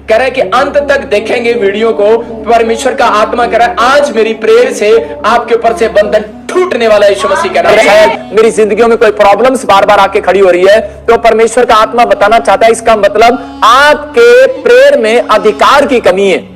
कह रहे कि अंत तक देखेंगे वीडियो को। परमेश्वर का आत्मा कह रहा है आज मेरी प्रेयर से आपके ऊपर से बंधन टूटने वाला है। यीशु मसीह कह रहा है मेरी जिंदगियों में कोई प्रॉब्लम्स बार बार आके खड़ी हो रही है, तो परमेश्वर का आत्मा बताना चाहता है इसका मतलब आपके प्रेयर में अधिकार की कमी है।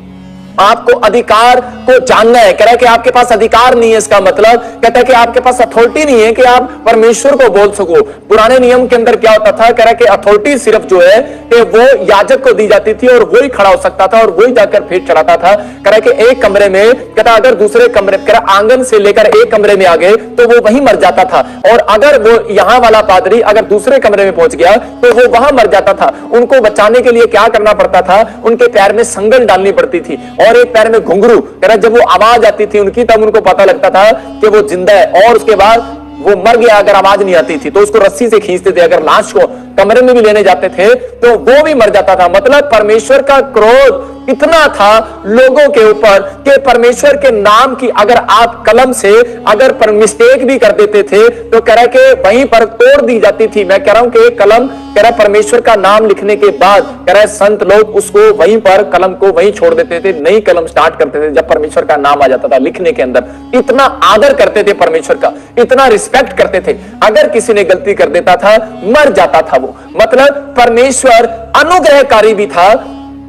आपको अधिकार को जानना है। कह रहा है कि आपके पास अधिकार नहीं है, इसका मतलब कहता है कि आपके पास अथॉरिटी नहीं है कि आप परमेश्वर को बोल सको। पुराने नियम के अंदर क्या होता था, कह रहा है कि अथॉरिटी सिर्फ जो है कि वो याजक को दी जाती थी और वही खड़ा हो सकता था और वही जाकर फेंट चढ़ाता था। कह रहा है कि एक कमरे में, कहता अगर दूसरे कमरे, कह रहा आंगन से लेकर एक कमरे में आ गए तो वो वहीं मर जाता था, और अगर वो यहां वाला पादरी अगर दूसरे कमरे में पहुंच गया तो वो वहां मर जाता था। उनको बचाने के लिए क्या करना पड़ता था, उनके पैर में संगल डालनी पड़ती थी और एक पैर में घुंघरू। कह रहा जब वो आवाज आती थी उनकी तब उनको पता लगता था कि वो जिंदा है, और उसके बाद वो मर गया अगर आवाज नहीं आती थी तो उसको रस्सी से खींचते थे। अगर लाश को कमरे में भी लेने जाते थे तो वो भी मर जाता था। मतलब परमेश्वर का क्रोध इतना था लोगों के ऊपर कि परमेश्वर के नाम की अगर आप कलम से अगर मिस्टेक भी कर देते थे तो कह रहा कि वहीं पर तोड़ दी जाती थी। मैं कह रहा हूं कि कलम, कह रहा परमेश्वर का नाम लिखने के बाद कह रहा संत लोग उसको वहीं पर कलम को वहीं छोड़ देते थे, नई कलम स्टार्ट करते थे जब परमेश्वर का नाम आ जाता था लिखने के अंदर। इतना आदर करते थे परमेश्वर का, इतना रिस्पेक्ट करते थे। अगर किसी ने गलती कर देता था मर जाता था वो। मतलब परमेश्वर अनुग्रहकारी भी था,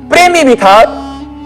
प्रेमी भी था,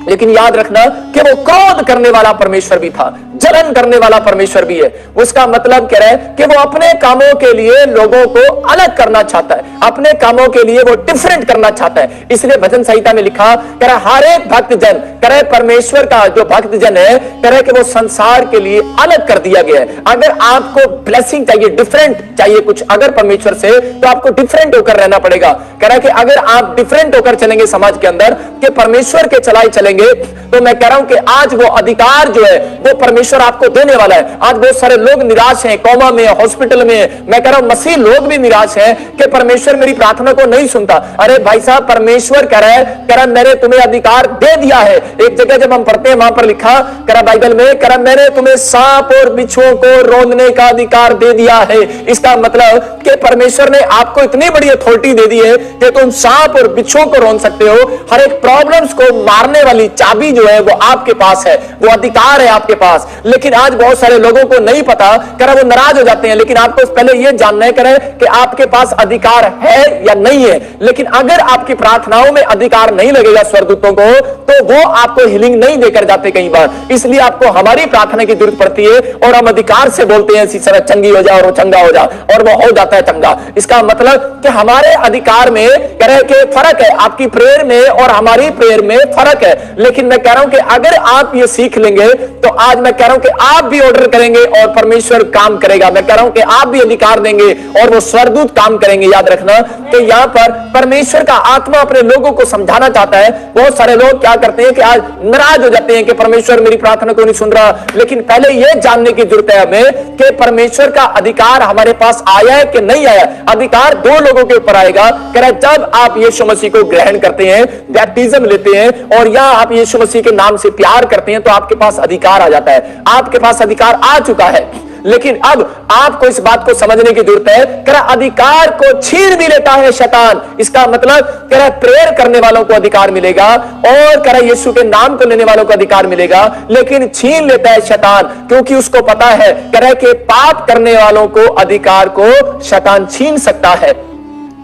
लेकिन याद रखना कि वो क्रोध करने वाला परमेश्वर भी था, जलन करने वाला परमेश्वर भी है। उसका मतलब कह रहा है कि वो अपने कामों के लिए लोगों को अलग करना चाहता है, अपने कामों के लिए वो डिफरेंट करना चाहता है। इसलिए भजन संहिता में लिखा, कह रहा हर एक भक्त जन, कह रहा परमेश्वर का जो भक्त जन है, कह रहा कि वो संसार के लिए अलग कर दिया गया है। अगर आपको ब्लेसिंग चाहिए, डिफरेंट चाहिए कुछ अगर परमेश्वर से, तो आपको डिफरेंट होकर रहना पड़ेगा। कह रहा कि अगर आप डिफरेंट होकर चलेंगे समाज के अंदर कि परमेश्वर के चलाए चलेंगे, तो मैं कह रहा हूं कि आज वो अधिकार जो है वो परमेश्वर आपको देने वाला है। आज बहुत सारे लोग निराश हैं, कोमा में, हॉस्पिटल में। मैं कह रहा हूं मसीह लोग भी निराश हैं कि परमेश्वर मेरी प्रार्थना को नहीं सुनता। अरे भाई साहब, परमेश्वर कह रहा मैंने तुम्हें अधिकार दे दिया है। एक जगह जब हम पढ़ते हैं वहां पर लिखा, कह रहा बाइबल में, कह रहा मैंने तुम्हें सांप और बिच्छुओं को रौंदने का अधिकार दे दिया है। इसका मतलब कि परमेश्वर ने आपको इतनी बड़ी अथॉरिटी दे दी है कि तुम सांप और बिच्छुओं को रौंद सकते हो। हर एक प्रॉब्लम्स को मारने वाली चाबी जो है वो आपके पास है, वो अधिकार है आपके पास। लेकिन आज बहुत सारे लोगों को नहीं पता, कह रहा वो नाराज हो जाते हैं। लेकिन आपको पहले ये जानना है, कह रहे कि आपके पास अधिकार है या नहीं है। लेकिन अगर आपकी प्रार्थनाओं में अधिकार नहीं लगेगा स्वर्गदूतों को, तो वो आपको हीलिंग नहीं देकर जाते कई बार। इसलिए आपको हमारी प्रार्थना की जरूरत पड़ती है और हम अधिकार से बोलते हैं इसी तरह चंगी हो जा और वो चंगा हो जा, और वो हो जाता है चंगा। इसका मतलब कि हमारे अधिकार में कह रहे कि फर्क है, आपकी प्रेयर में और हमारी प्रेयर में फर्क है। लेकिन मैं कह रहा हूं कि अगर आप ये सीख लेंगे तो आज मैं कह रहा हूं कि आप भी ऑर्डर करेंगे और परमेश्वर काम करेगा। मैं कह रहा हूं कि आप भी अधिकार देंगे और वो स्वर्गदूत काम करेंगे। याद रखना कि यहां पर परमेश्वर का आत्मा अपने लोगों को समझाना चाहता है। बहुत सारे लोग क्या करते हैं कि आज नाराज हो जाते हैं कि परमेश्वर मेरी प्रार्थना को नहीं सुन रहा। लेकिन पहले यह जानने की जरूरत है हमें कि परमेश्वर का अधिकार हमारे पास आया है कि नहीं आया। अधिकार दो लोगों के ऊपर आएगा। कह रहा है जब आप यीशु मसीह को ग्रहण करते हैं, बैप्टिज्म लेते हैं और या आप यीशु मसीह के नाम से प्यार करते हैं, तो आपके पास अधिकार आ जाता है। आपके पास अधिकार आ चुका है। लेकिन अब आपको इस बात को समझने की जरूरत है, कह रहा अधिकार को छीन भी लेता है शैतान। इसका मतलब कह रहा प्रेयर करने वालों को अधिकार मिलेगा और कह रहा यीशु के नाम को लेने वालों को अधिकार मिलेगा, लेकिन छीन लेता है शैतान, क्योंकि उसको पता है कह रहा कि पाप करने वालों को अधिकार को शैतान छीन सकता है।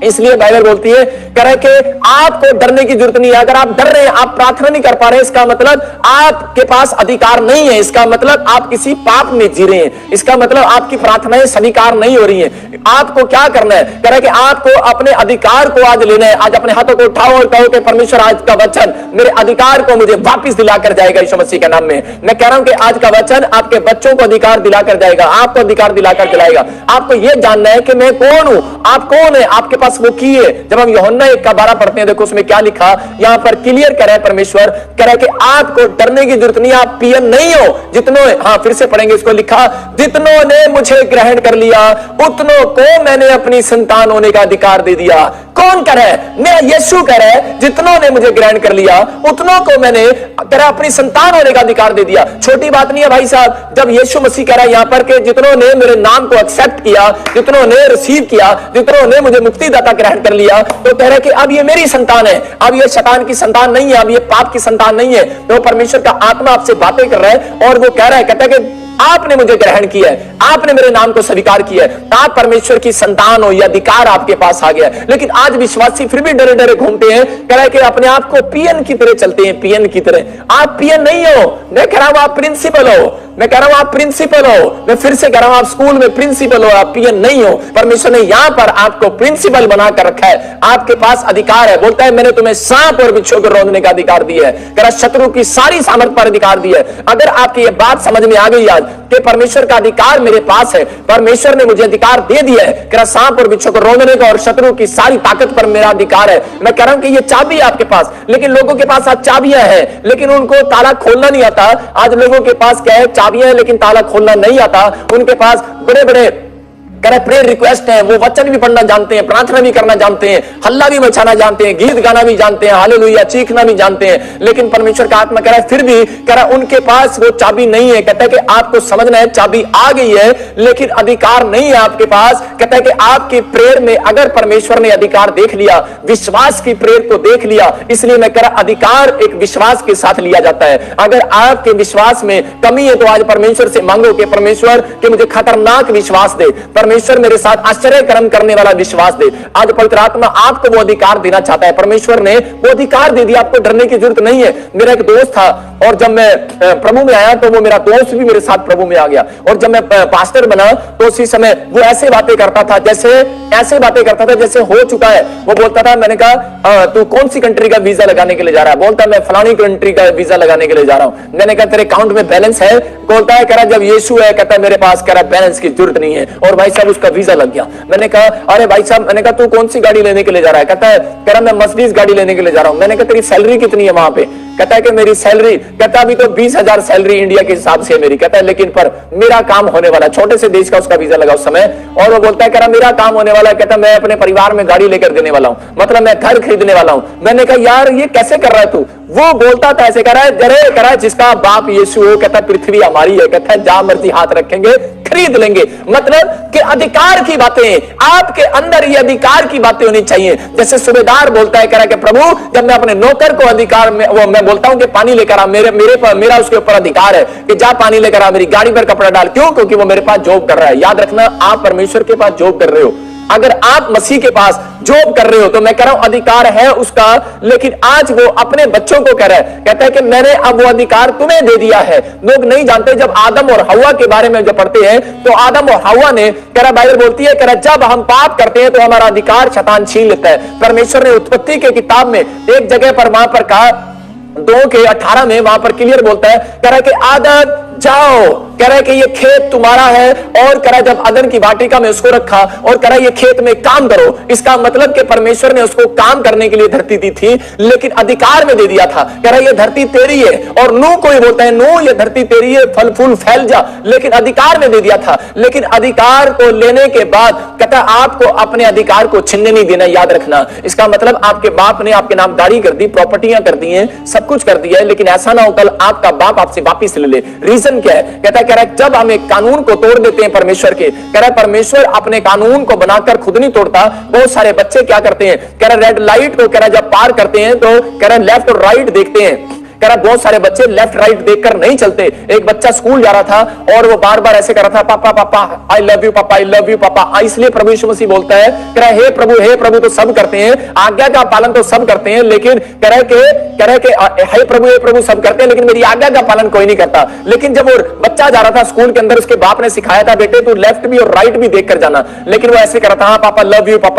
इसलिए बाइबल बोलती है, कह रहा है कि आपको डरने की जरूरत नहीं है। अगर आप डर रहे हैं, आप प्रार्थना नहीं कर पा रहे हैं, इसका मतलब आपके पास अधिकार नहीं है। इसका मतलब आप किसी पाप में जी रहे हैं। इसका मतलब आपकी प्रार्थनाएं स्वीकार नहीं हो रही हैं। आपको क्या करना है, कह रहा है कि आपको अपने अधिकार को आज लेना है। आज अपने हाथों को उठाओ और कहो कि परमेश्वर आज का वचन मेरे अधिकार को मुझे वापस दिलाकर जाएगा यीशु मसीह के नाम में। मैं कह रहा हूं कि आज का वचन आपके बच्चों को अधिकार दिलाकर जाएगा, आपको अधिकार दिलाकर दिलाएगा। आपको यह जानना है कि मैं कौन हूं, आप कौन है, आपके पास वो की है। जब हम यूहन्ना 1:12 पढ़ते हैं, देखो उसमें क्या लिखा, यहां पर क्लियर कर रहा है परमेश्वर, कह रहा है कि आपको डरने की जरूरत नहीं, आप पियन नहीं हो। जितनों, हाँ फिर से पढ़ेंगे इसको, लिखा जितनों ने मुझे ग्रहण कर लिया उतनों को मैंने अपनी संतान होने का अधिकार दे दिया। कौन कह रहा है? मैं यीशु कह रहा है, जितनों ने मुझे ग्रहण कर लिया उतनों को मैंने, कह रहा अपनी संतान होने का अधिकार दे दिया। छोटी बात नहीं है भाई साहब। जब यीशु मसीह कह रहा है यहां पर कि जितनों ने मेरे नाम को एक्सेप्ट किया, जितनों ने रिसीव किया, जितनों ने मुझे मुक्तिदाता ग्रहण कर लिया, तो कह रहा है कि अब ये मेरी संतान है, अब ये शैतान की संतान नहीं है, अब ये पाप की संतान नहीं है। तो परमेश्वर का आत्मा आपसे बातें कर रहा है और वो कह रहा है, कहता है कि आपने मुझे ग्रहण किया है, आपने मेरे नाम को स्वीकार किया है, आप परमेश्वर की संतान हो, यह अधिकार आपके पास आ गया है। लेकिन आज विश्वासी फिर भी डरे डरे घूमते हैं, कह रहा है कि अपने आप को पीएन की तरह चलते हैं, पीएन की तरह। आप पीएन नहीं हो, मैं कह रहा हूं आप प्रिंसिपल हो, मैं कह रहा हूं आप प्रिंसिपल हो, मैं फिर से कह रहा हूं आप स्कूल में प्रिंसिपल हो, आप पीएन नहीं हो। परमेश्वर ने यहां पर आपको प्रिंसिपल बनाकर रखा है, आपके पास अधिकार है। बोलता है मैंने तुम्हें सांप और बिच्छू को रौंदने का अधिकार दिया है, कह रहा शत्रु की सारी सामर्थ पर अधिकार दिया है। अगर आपकी यह बात समझ में आ गई आज कि परमेश्वर का अधिकार मेरे पास है, परमेश्वर ने मुझे अधिकार दे दिया है, कह रहा सांप और बिच्छू को रौंदने का और शत्रु की सारी ताकत पर मेरा अधिकार है। मैं कह रहा हूं कि ये चाबी आपके पास, लेकिन लोगों के पास आज चाबियां हैं लेकिन उनको ताला खोलना नहीं आता। आज लोगों के पास क्या है, चाबियां हैं लेकिन ताला खोलना नहीं आता। उनके पास बड़े बड़े प्रेयर रिक्वेस्ट है, वो वचन भी पढ़ना जानते हैं, प्रार्थना भी करना जानते हैं, हल्ला भी मचाना जानते हैं, गीत गाना भी जानते हैं, हालेलुया चीखना भी जानते हैं, लेकिन परमेश्वर का आत्मा कह रहा है फिर भी कह रहा उनके पास वो चाबी नहीं है। कहता है कि आपको समझना है चाबी आ गई है लेकिन अधिकार नहीं है आपके पास। कहता है कि आपकी प्रेयर में अगर परमेश्वर ने अधिकार देख लिया, विश्वास की प्रेयर को देख लिया, इसलिए मैं कह रहा अधिकार एक विश्वास के साथ लिया जाता है। अगर आपके विश्वास में कमी है तो आज परमेश्वर से मांगो कि परमेश्वर के मुझे खतरनाक विश्वास दे, परमेश्वर मेरे साथ आश्चर्य कर्म करने वाला विश्वास दे। आज पवित्र आत्मा आपको वो अधिकार देना चाहता है, परमेश्वर ने वो अधिकार दे दिया, आपको डरने की जरूरत नहीं है। मेरा एक दोस्त था और जब मैं प्रभु में आया तो वो मेरा दोस्त भी मेरे साथ प्रभु में आ गया, और जब मैं पास्टर बना तो उसी समय वो ऐसे बातें करता था ऐसे बातें करता था जैसे हो चुका है। वो बोलता था, मैंने कहा तू कौन सी कंट्री का वीजा लगाने के लिए जा रहा है? बोलता मैं फलानी कंट्री का वीजा लगाने के लिए जा रहा हूं। मैंने कहा तेरे अकाउंट में बैलेंस है? बोलता है कह रहा जब यीशु है, कहता है मेरे पास कह रहा बैलेंस की जरूरत नहीं है, और भाई साहब उसका वीजा लग गया। मैंने कहा अरे भाई साहब, मैंने कहा तू कौन सी गाड़ी लेने के लिए जा रहा है? कहता है कह रहा मैं मर्सिडीज गाड़ी लेने के लिए जा रहा हूं। मैंने कहा तेरी सैलरी कितनी है वहां पे? कहता है कि मेरी सैलरी, कहता अभी तो 20,000 सैलरी इंडिया के हिसाब से है मेरी, कहता है लेकिन पर मेरा काम होने वाला, छोटे से देश का उसका वीजा लगा उस समय, और वो बोलता है कह रहा मेरा काम होने वाला है, कहता मैं अपने परिवार में गाड़ी लेकर देने वाला हूं, मतलब मैं घर खरीदने वाला हूं। मैंने कहा यार ये कैसे कर रहा है तू? वो बोलता था ऐसे कर रहा है, जरे कर रहा है जिसका बाप यीशु हो, कहता पृथ्वी हमारी है, कहता है जहां मर्जी हाथ रखेंगे खरीद लेंगे। मतलब कि अधिकार की बातें आपके अंदर, ये अधिकार की बातें होनी चाहिए। जैसे सूबेदार बोलता है, कह रहा है कि प्रभु जब मैं अपने नौकर को अधिकार में वो मैं बोलता हूं कि पानी लेकर आ, मेरा उसके ऊपर अधिकार है कि जा पानी लेकर आ, मेरी गाड़ी पर कपड़ा डाल। क्यों? क्योंकि वो मेरे पास जॉब कर रहा है। याद रखना आप परमेश्वर के पास जॉब कर रहे हो, अगर आप मसीह के पास जॉब कर रहे हो तो मैं कह रहा हूं अधिकार है उसका, लेकिन आज वो अपने बच्चों को कह रहा है, कहता है कि मैंने अब वो अधिकार तुम्हें दे दिया है। लोग नहीं जानते, जब आदम और हवा के बारे में जब पढ़ते हैं तो आदम और हवा ने, कह रहा बाइबल बोलती है, कह रहा जब हम पाप करते हैं तो हमारा अधिकार शैतान छीन लेता है। परमेश्वर ने उत्पत्ति के किताब में एक जगह पर वहां पर कहा 2:18 में वहां पर क्लियर बोलता है, कह रहा है कि आदम जाओ, कह रहा है कि ये खेत तुम्हारा है, और कह रहा है जब अदन की वाटिका में उसको रखा और कह रहा है ये खेत में काम करो। इसका मतलब कि परमेश्वर ने उसको काम करने के लिए धरती दी थी लेकिन अधिकार में दे दिया था। कह रहा है ये धरती तेरी है, और नूह को ही बोलता है नूह ये धरती तेरी है, फल फूल फैल जा, लेकिन अधिकार में दे दिया था। लेकिन अधिकार को लेने के बाद कहता आपको अपने अधिकार को छीनने नहीं देना। याद रखना, इसका मतलब आपके बाप ने आपके नाम गाड़ी कर दी, प्रॉपर्टियां कर दी हैं, सब कुछ कर दिया है, लेकिन ऐसा ना हो कल आपका बाप आपसे वापिस ले ले। रीजन क्या है? कहता है कह रहा है जब हम एक कानून को तोड़ देते हैं परमेश्वर के, कह रहा है परमेश्वर अपने कानून को बनाकर खुद नहीं तोड़ता। बहुत सारे बच्चे क्या करते हैं, कह रहा है रेड लाइट को कह रहा है जब पार करते हैं तो कह रहा है लेफ्ट और राइट देखते हैं। कह रहा बहुत सारे बच्चे लेफ्ट राइट देखकर नहीं चलते। एक बच्चा स्कूल जा रहा था और वो बार बार ऐसे कर रहा था, पापा पापा आई लव यू, पापा आई लव यू पापा। इसलिए प्रभु यीशु मसीह बोलता है, कह रहा है हे प्रभु तो सब करते हैं, आज्ञा का पालन तो सब करते हैं, लेकिन कह रहा है कि हे प्रभु सब करते हैं लेकिन मेरी आज्ञा का पालन कोई नहीं करता। लेकिन जब वो बच्चा जा रहा था स्कूल के अंदर, उसके बाप ने सिखाया था बेटे तू लेफ्ट भी और राइट भी देख कर जाना, लेकिन वो ऐसे कर रहा था, हाँ पापा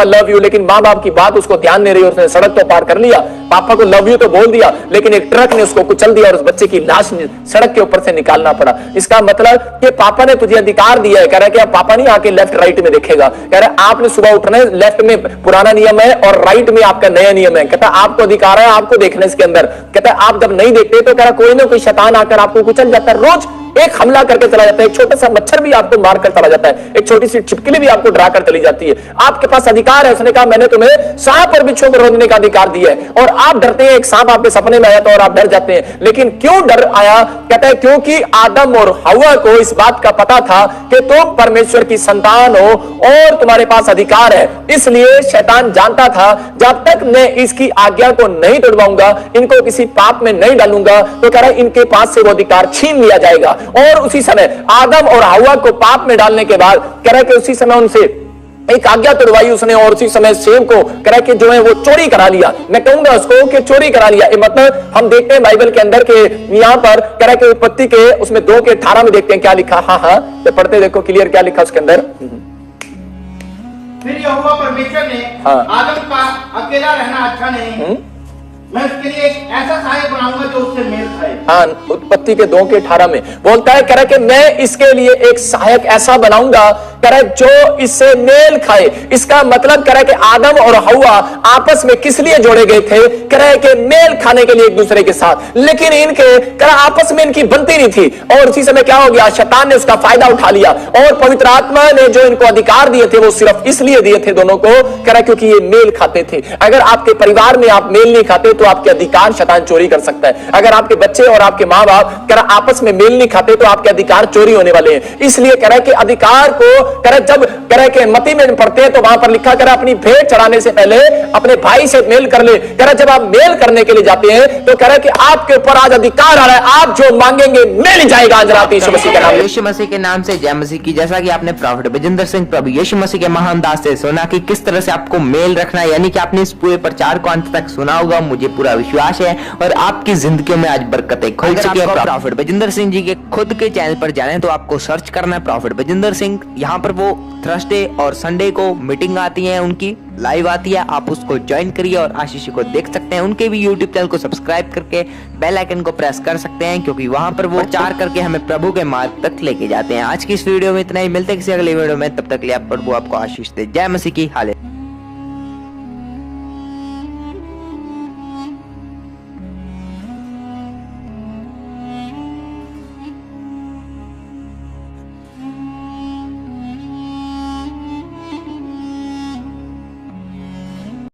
लव यू, लेकिन माँ बाप की बात उसको ध्यान नहीं रही। उसने सड़क तो पार कर लिया, पापा को लव यू तो बोल दिया, लेकिन एक ट्रक ने उसको कुचल दिया और उस बच्चे की लाश सड़क के ऊपर से निकालना पड़ा। इसका मतलब कि पापा ने तुझे अधिकार दिया है। कह रहा है कि अब पापा नहीं आके लेफ्ट राइट में देखेगा, कह रहा है आपने सुबह उठना है, लेफ्ट में पुराना नियम है और राइट में आपका नया नियम है। कहता आपको अधिकार है आपको देखना इसके अंदर। कहता आप जब नहीं देखते तो कह रहा कोई ना कोई शैतान आकर आपको कुचल जाता है। रोज एक हमला करके चला जाता है, एक छोटा सा मच्छर भी आपको मार कर चला जाता है, एक छोटी सी छिपकली भी आपको डरा कर चली जाती है। आपके पास अधिकार है। उसने कहा मैंने तुम्हें सांप और बिच्छू को रोकने का अधिकार दिया है, और आप डरते हैं। एक सांप आपके सपने में आया था और आप डर जाते हैं, लेकिन क्यों डर आया? कहता है क्योंकि आदम और हव्वा को इस बात का पता था कि तुम परमेश्वर की संतान हो और तुम्हारे पास अधिकार है। इसलिए शैतान जानता था जब तक मैं इसकी आज्ञा को नहीं तोड़वाऊंगा, इनको किसी पाप में नहीं डालूंगा, तो कह रहा है इनके पास से वो अधिकार छीन लिया जाएगा। और उसी समय आदम और हव्वा को पाप में डालने के बाद कह रहा है कि उसी समय उनसे एक आज्ञा तोड़वाई उसने, और उसी समय सेब को कह रहा है कि जो है वो चोरी करा लिया। मैं कहूंगा उसको कि चोरी करा लिया। मतलब हम देखते हैं बाइबल के अंदर के यहां पर कह रहा है कि उत्पत्ति के उसमें 2:18 में देखते हैं क्या लिखा। हाँ, तो पढ़ते देखो क्लियर क्या लिखा उसके अंदर। फिर यहोवा परमेश्वर ने आदम का अकेला रहना अच्छा नहीं, मैं उसके लिए एक ऐसा सहायक बनाऊंगा जो उससे मेल खाए। हाँ, उत्पत्ति के 2:18 में बोलता है, कह रहा है कि मैं इसके लिए एक सहायक ऐसा बनाऊंगा, कह रहा है जो इससे मेल खाए। इसका मतलब कह रहा है कि आदम और हव्वा आपस में किस लिए जोड़े गए थे? कह रहा है कि मेल खाने के लिए एक दूसरे के साथ, लेकिन इनके कह रहा आपस में इनकी बनती नहीं थी। और उसी समय क्या हो गया? शैतान ने उसका फायदा उठा लिया, और पवित्र आत्मा ने जो इनको अधिकार दिए थे वो सिर्फ इसलिए दिए थे दोनों को, कह रहा है क्योंकि ये मेल खाते थे। अगर आपके परिवार में आप मेल नहीं खाते तो आपके अधिकार शैतान चोरी कर सकता है। अगर आपके बच्चे और आपके मां बाप कह रहा आपस में मेल नहीं खाते तो आपके अधिकार चोरी होने वाले हैं। इसलिए कह रहा है कि अधिकार को कह रहा जब कह रहा कि मत्ती में पढ़ते हैं तो वहां पर लिखा कह रहा अपनी भेंट चढ़ाने से पहले अपने भाई से मेल कर ले। कह रहा जब आप मेल करने के लिए जाते हैं तो कह रहा कि आपके ऊपर आज अधिकार आ रहा है, आप जो मांगेंगे मिल जाएगा आज रात यीशु मसीह के नाम। यीशु मसीह के नाम से जय मसीह की। जैसा कि आपने प्रॉफिट बजिंदर सिंह प्रभु यीशु मसीह के महान दास से सुना कि किस तरह से आपको मेल रखना है, यानी कि आपने इस पूरे प्रचार को अंत तक सुना होगा, मुझे पूरा विश्वास है, और आपकी जिंदगियों में आज बरकतें खुल चुकी है। प्रॉफिट बजिंदर सिंह जी के खुद के चैनल पर जाने तो आपको सर्च करना है प्रॉफिट बजिंदर सिंह। यहाँ पर वो थर्सडे और संडे को मीटिंग आती है, उनकी लाइव आती है, आप उसको ज्वाइन करिए और आशीष को देख सकते हैं। उनके भी यूट्यूब चैनल को सब्सक्राइब करके बेल आइकन को प्रेस कर सकते हैं, क्योंकि वहां पर वो प्रचार करके हमें प्रभु के मार्ग तक लेके जाते हैं। आज की इस वीडियो में इतना ही, मिलते हैं किसी अगले वीडियो में, तब तक के लिए प्रभु आपको आशीष दे। जय मसीह की। हालेलुया।